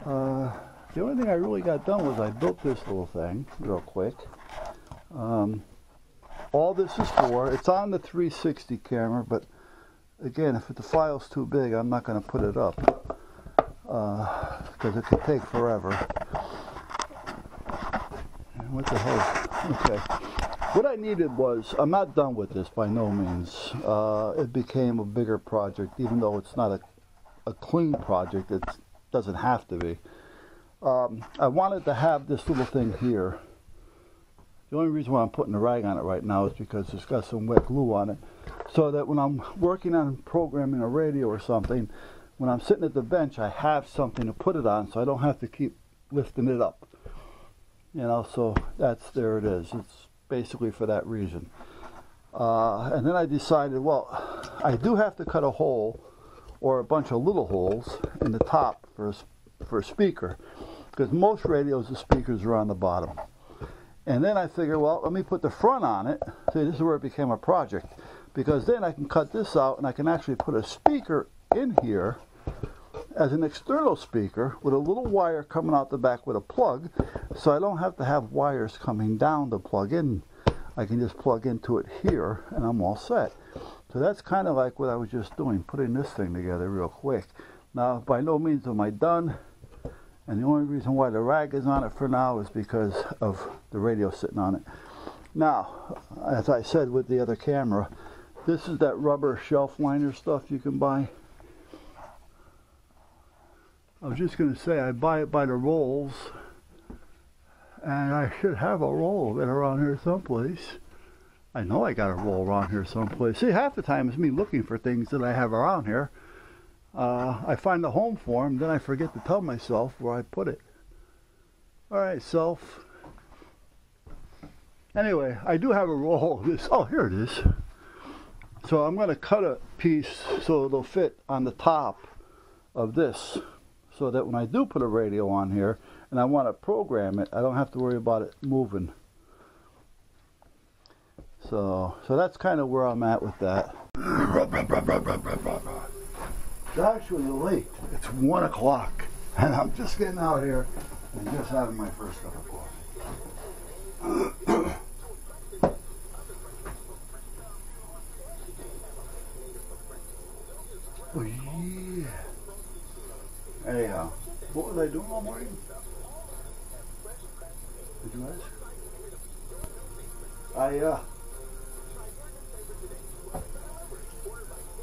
The only thing I really got done was I built this little thing real quick. All this is for, it's on the 360 camera, but again, if the file's too big, I'm not going to put it up because it could take forever. What the hell? Okay. What I needed was, I'm not done with this by no means. It became a bigger project, even though it's not a clean project. It doesn't have to be. I wanted to have this little thing here. The only reason why I'm putting a rag on it right now is because it's got some wet glue on it. So that when I'm working on programming a radio or something, when I'm sitting at the bench, I have something to put it on so I don't have to keep lifting it up. You know, so there it is. It's basically for that reason. And then I decided, well, I do have to cut a hole or a bunch of little holes in the top for a speaker, because most radios, the speakers are on the bottom. And then I figured, well, let me put the front on it. See, this is where it became a project, because then I can cut this out and I can actually put a speaker in here as an external speaker with a little wire coming out the back with a plug, so I don't have to have wires coming down to plug in. I can just plug into it here and I'm all set. So that's kind of like what I was just doing, putting this thing together real quick. Now, by no means am I done, and the only reason why the rag is on it for now is because of the radio sitting on it. Now, as I said with the other camera, this is that rubber shelf liner stuff you can buy. I was just going to say, I buy it by the rolls, and I should have a roll of it around here someplace. I know I got a roll around here someplace. See, half the time it's me looking for things that I have around here. I find a home for them, then I forget to tell myself where I put it. Alright, self. Anyway, I do have a roll of this. Oh, here it is. So I'm going to cut a piece so it'll fit on the top of this, so that when I do put a radio on here and I want to program it, I don't have to worry about it moving. So that's kind of where I'm at with that. It's actually late. It's 1 o'clock and I'm just getting out here and just having my first cup of coffee. Oh yeah. Anyhow, what was I doing all morning? Did you ask?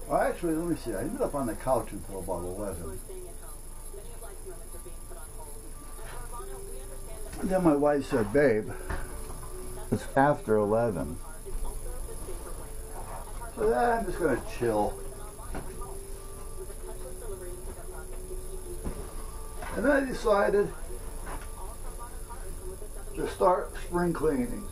Well, actually, let me see. I ended up on the couch until about 11. And then my wife said, babe, it's after 11. So then I'm just going to chill. And then I decided to start spring cleaning.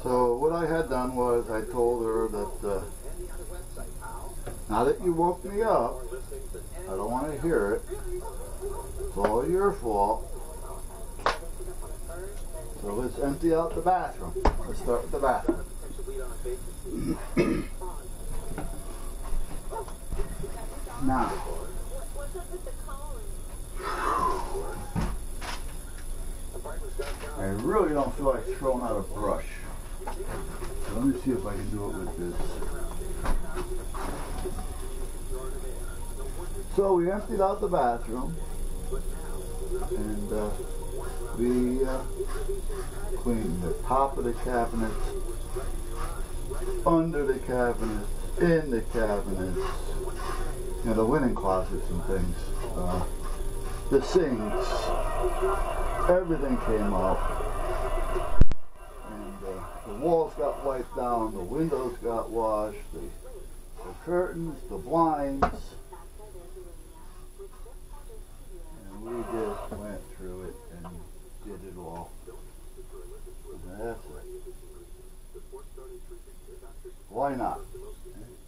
So what I had done was I told her that now that you woke me up, I don't want to hear it. It's all your fault. So let's empty out the bathroom. Let's start with the bathroom. Now, I really don't feel like throwing out a brush. Let me see if I can do it with this. So we emptied out the bathroom, and we cleaned the top of the cabinets, under the cabinets, in the cabinets, you know, the linen closets and things, the sinks, everything came out, and the walls got wiped down, the windows got washed, the curtains, the blinds, and we just went through it and did it all. That's it. Why not?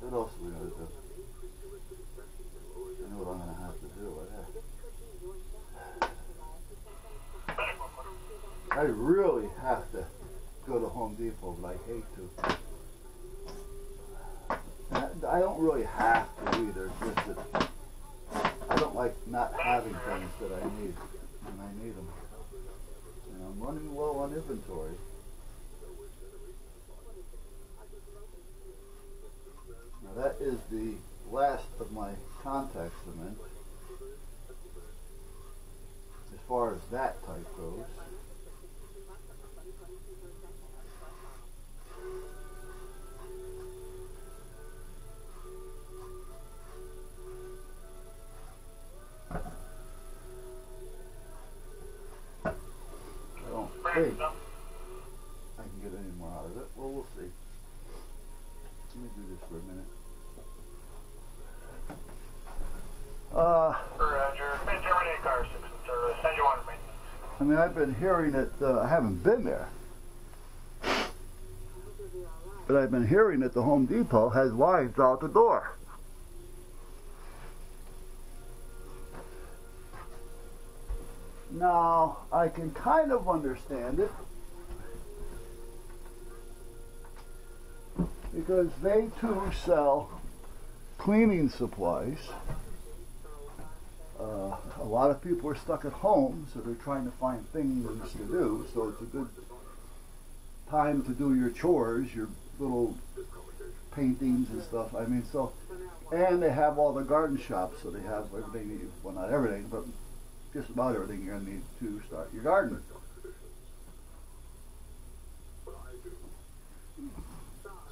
What else are we going to do? I know what I'm going to have to do. I really have to go to Home Depot, but I hate to. I don't really have to either. It's just that I don't like not having things that I need when I need them. And I'm running low on inventory. Now that is the last of my contact cement. As far as that type goes. I don't think I can get any more out of it. Well, we'll see. Let me do this for a minute. Roger. Germany car 6 in service. Send you on maintenance. I mean, I've been hearing it, I haven't been there, but I've been hearing that the Home Depot has lines out the door. Now, I can kind of understand it, because they too sell cleaning supplies. A lot of people are stuck at home, so they're trying to find things to do, so it's a good time to do your chores, your little paintings and stuff. I mean, so, and they have all the garden shops, so they have everything you, well, not everything, but just about everything you're going to need to start your garden.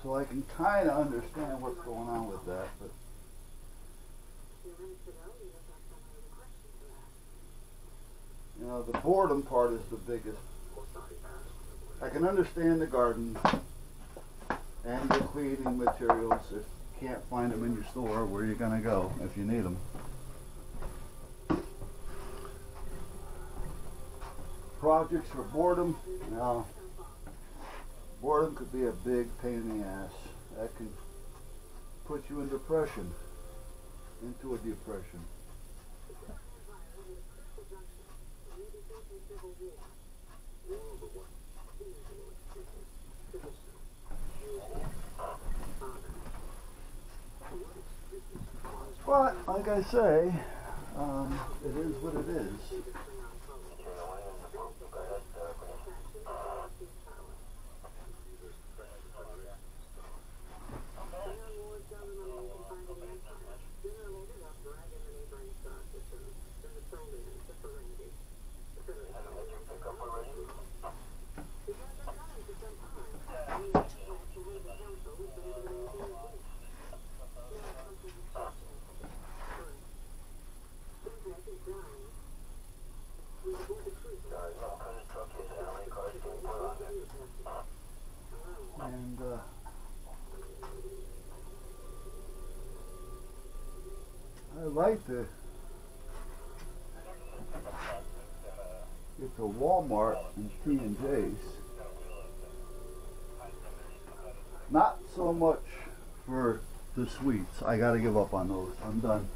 So I can kind of understand what's going on with that, but you know, the boredom part is the biggest. I can understand the garden and the cleaning materials. If you can't find them in your store, where are you going to go if you need them? Projects for boredom. Now, boredom could be a big pain in the ass. That can put you in depression, into a depression. But, like I say, it is what it is. And I like to get to Walmart and P&J's. Not so much for the sweets. I gotta give up on those. I'm done.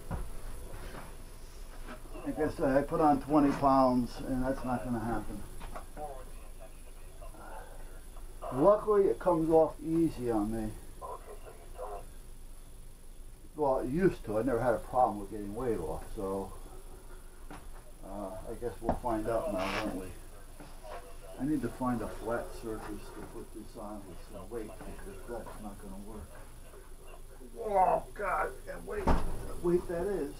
Like I said, I put on 20 pounds and that's not gonna happen. Luckily, it comes off easy on me. Well, it used to. I never had a problem with getting weight off, so I guess we'll find out now, won't we? I need to find a flat surface to put this on with some weight, because that's not going to work. Oh, God, that weight that is.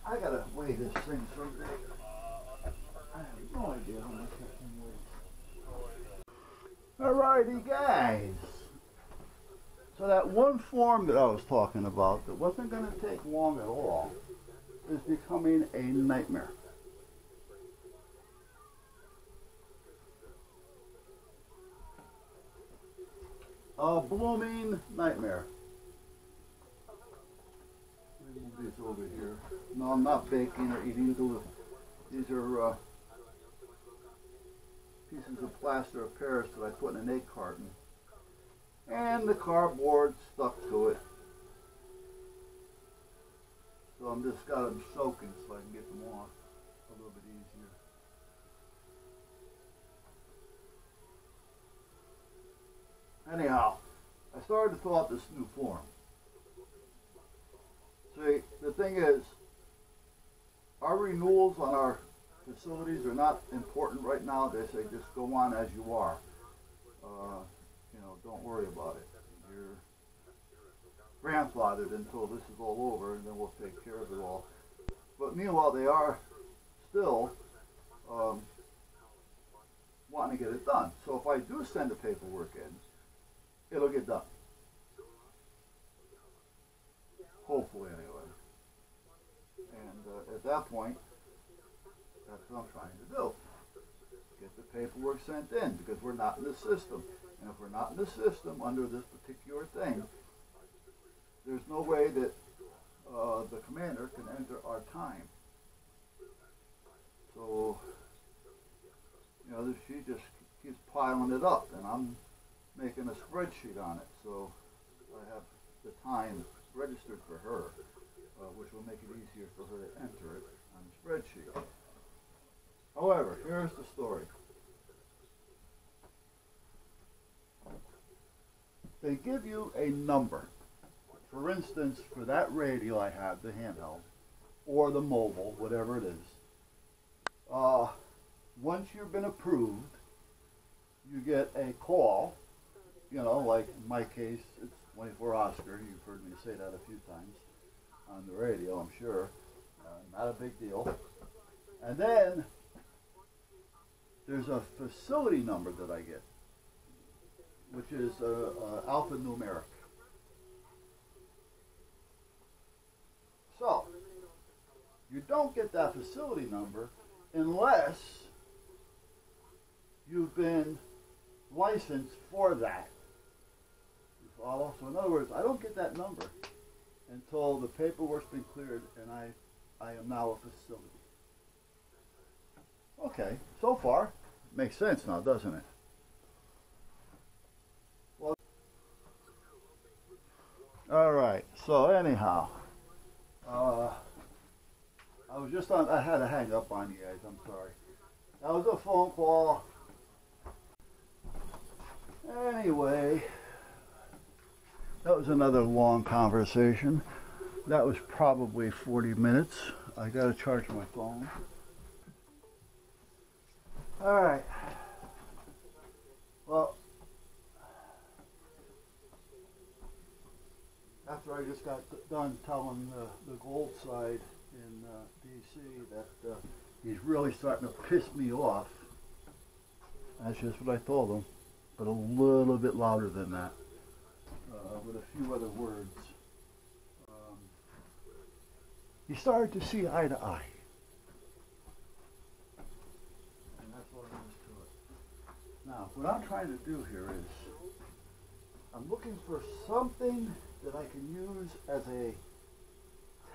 I gotta weigh this thing someday. I have no idea how much that thing weighs. Alrighty, guys. So that one form that I was talking about that wasn't going to take long at all is becoming a nightmare. A blooming nightmare. Let me move this over here. No, I'm not baking or eating. These are pieces of plaster of Paris that I put in an egg carton. And the cardboard stuck to it. So I'm just got them soaking so I can get them off a little bit easier. Anyhow, I started to fill out this new form. See, the thing is, our renewals on our facilities are not important right now. They say just go on as you are. You know, don't worry about it. You're grandfathered until this is all over, and then we'll take care of it all. But meanwhile, they are still wanting to get it done. So if I do send the paperwork in, it'll get done. Hopefully, anyway. And at that point, that's what I'm trying to do. Get the paperwork sent in, because we're not in the system. And if we're not in the system under this particular thing, there's no way that the commander can enter our time. So, you know, she just keeps piling it up, and I'm making a spreadsheet on it. So I have the time registered for her, which will make it easier for her to enter it on the spreadsheet. However, here's the story. They give you a number. For instance, for that radio I have, the handheld, or the mobile, whatever it is, once you've been approved, you get a call, you know, like in my case, it's 24 Oscar. You've heard me say that a few times on the radio, I'm sure. Not a big deal. And then there's a facility number that I get, which is alphanumeric. So, you don't get that facility number unless you've been licensed for that. You follow? So in other words, I don't get that number until the paperwork's been cleared and I am now a facility. Okay, so far, makes sense now, doesn't it? Well, all right, so anyhow, I had to hang up on you guys, I'm sorry. That was a phone call. Anyway, that was another long conversation. That was probably 40 minutes. I gotta charge my phone. All right. Well, after I just got done telling the gold side in D.C. that he's really starting to piss me off, that's just what I told him, but a little bit louder than that, with a few other words. He started to see eye to eye. And that's all there is to it. Now, what I'm trying to do here is, I'm looking for something that I can use as a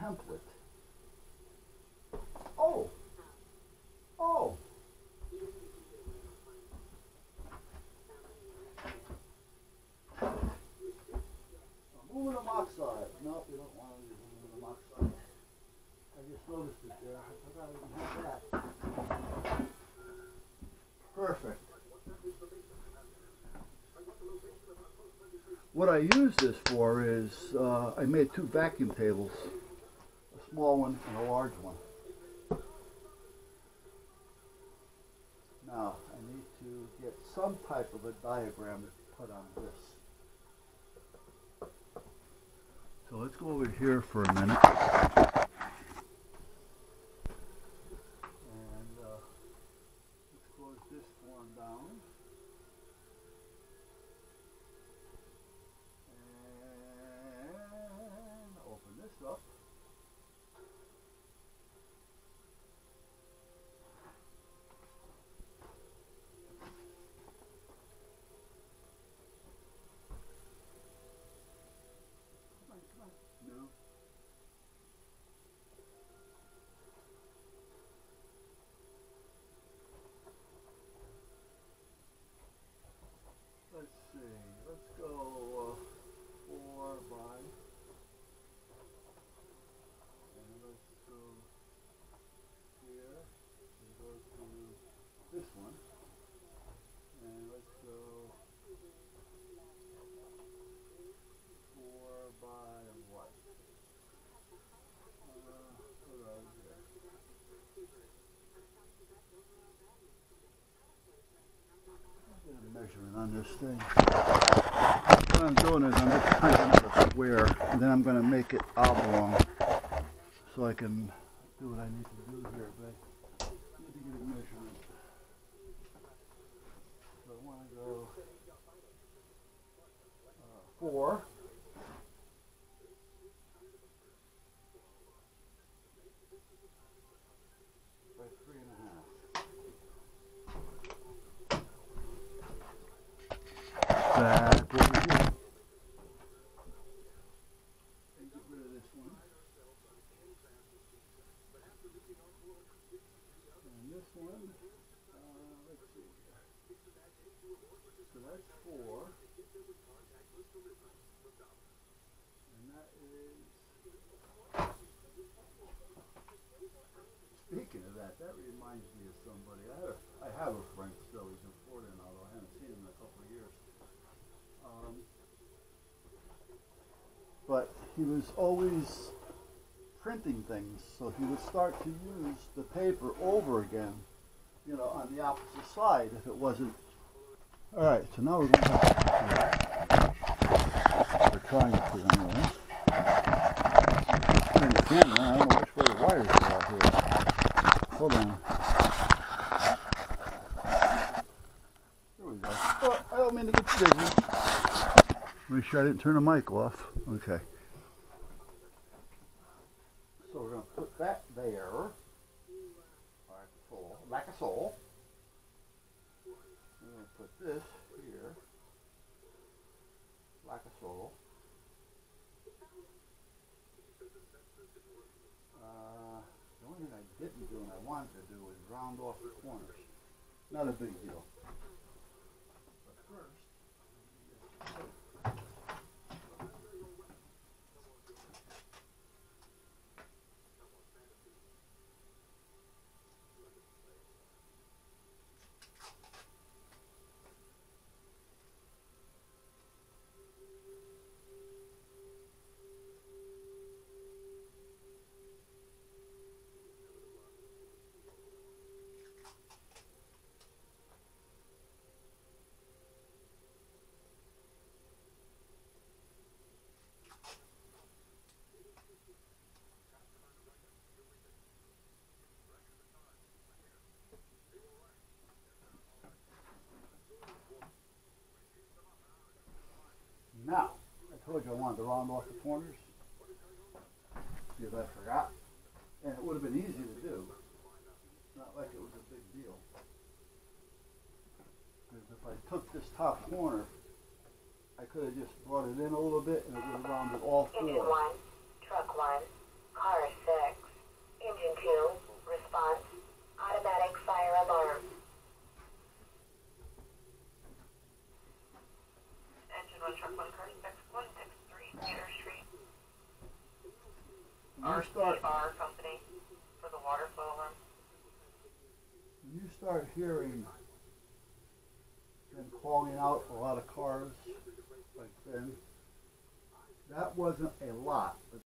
template. Oh! Aluminum oxide. No, we don't want to use aluminum oxide. I just noticed it there. I forgot I even had that. Perfect. What I use this for is, I made two vacuum tables, a small one and a large one. Now, I need to get some type of a diagram to put on this. So let's go over here for a minute. And let's close this form down. And open this up. see. Let's go 4 by. And let's go here. And go to this one. And let's go 4 by what? Right here. Get a measurement on this thing. What I'm doing is I'm just cutting out a square, and then I'm going to make it oblong so I can do what I need to do here. But I need to get a measurement. So I want to go 4. By 3.5. Back over here. And get rid of this one. And this one, let's see. So that's 4. And that is. Speaking of that, that reminds me of somebody. I have a friend still. He's in Florida now, though I haven't seen him in a couple of years. But he was always printing things, so he would start to use the paper over again, you know, on the opposite side if it wasn't. All right, so now we're going to have we're trying to anyway. Turn the camera. I don't know which way the wires are out here. Hold on. There we go. Oh, I don't mean to get you busy. Make sure I didn't turn the mic off. Okay. So we're going to put that there. Like a soul. We're going to put this here. Like a soul. The only thing I didn't do and I wanted to do was round off the corners. Not a big deal. But first, now, I told you I wanted to round off the corners. Because I forgot. And it would have been easy to do. Not like it was a big deal. Because if I took this top corner, I could have just brought it in a little bit and it would have rounded all 4. Engine 1, truck 1, car 6, engine 2, response, automatic fire alarm. Engine 1, truck 1, car 6, 163, Gator Street. RCR company for the water flow alarm. When you start hearing them calling out a lot of cars like then, that wasn't a lot, but